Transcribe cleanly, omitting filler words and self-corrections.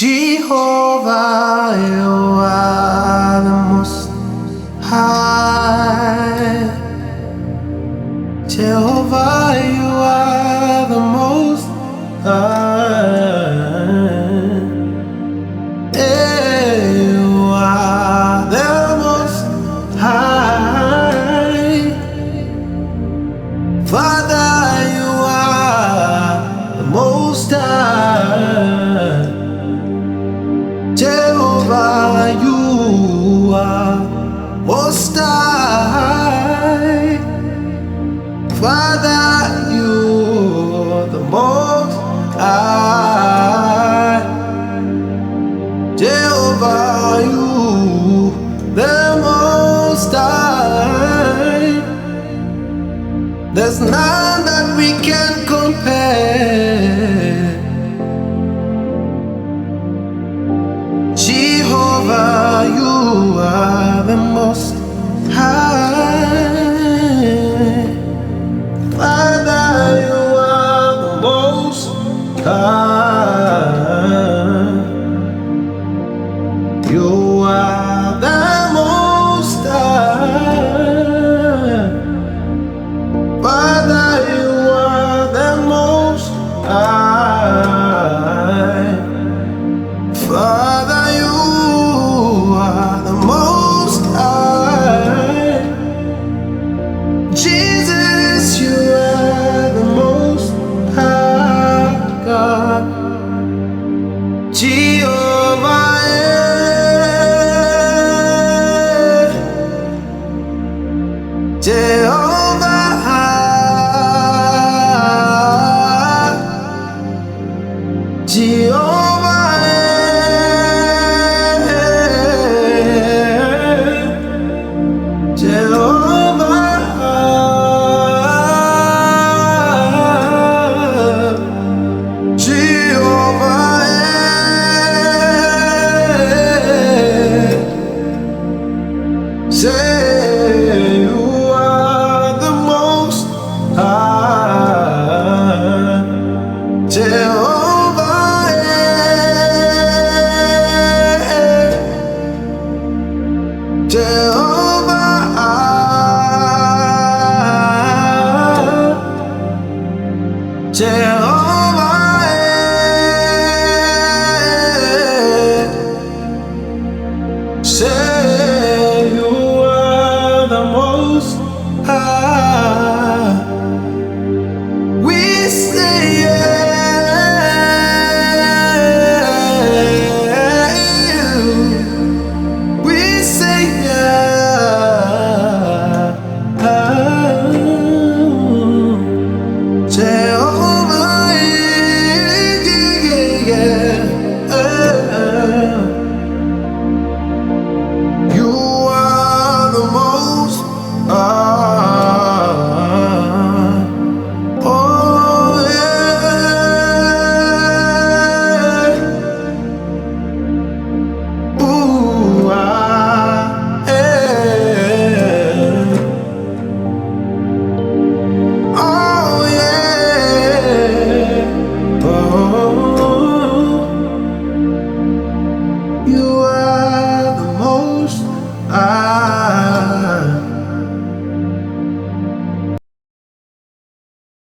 Jehovah, you are the most high. Jehovah, you are the most high. You are the most high. Father, you are the most high. Jehovah, you are most high. Father, you are the most high. Jehovah, you the most high. There's none that we can compare. Jehovah, you are the most high. Father, you are the most high. You are the most high. Father, you are the most high. Father, you are the most high. Jesus, you are the most high God. Jesus,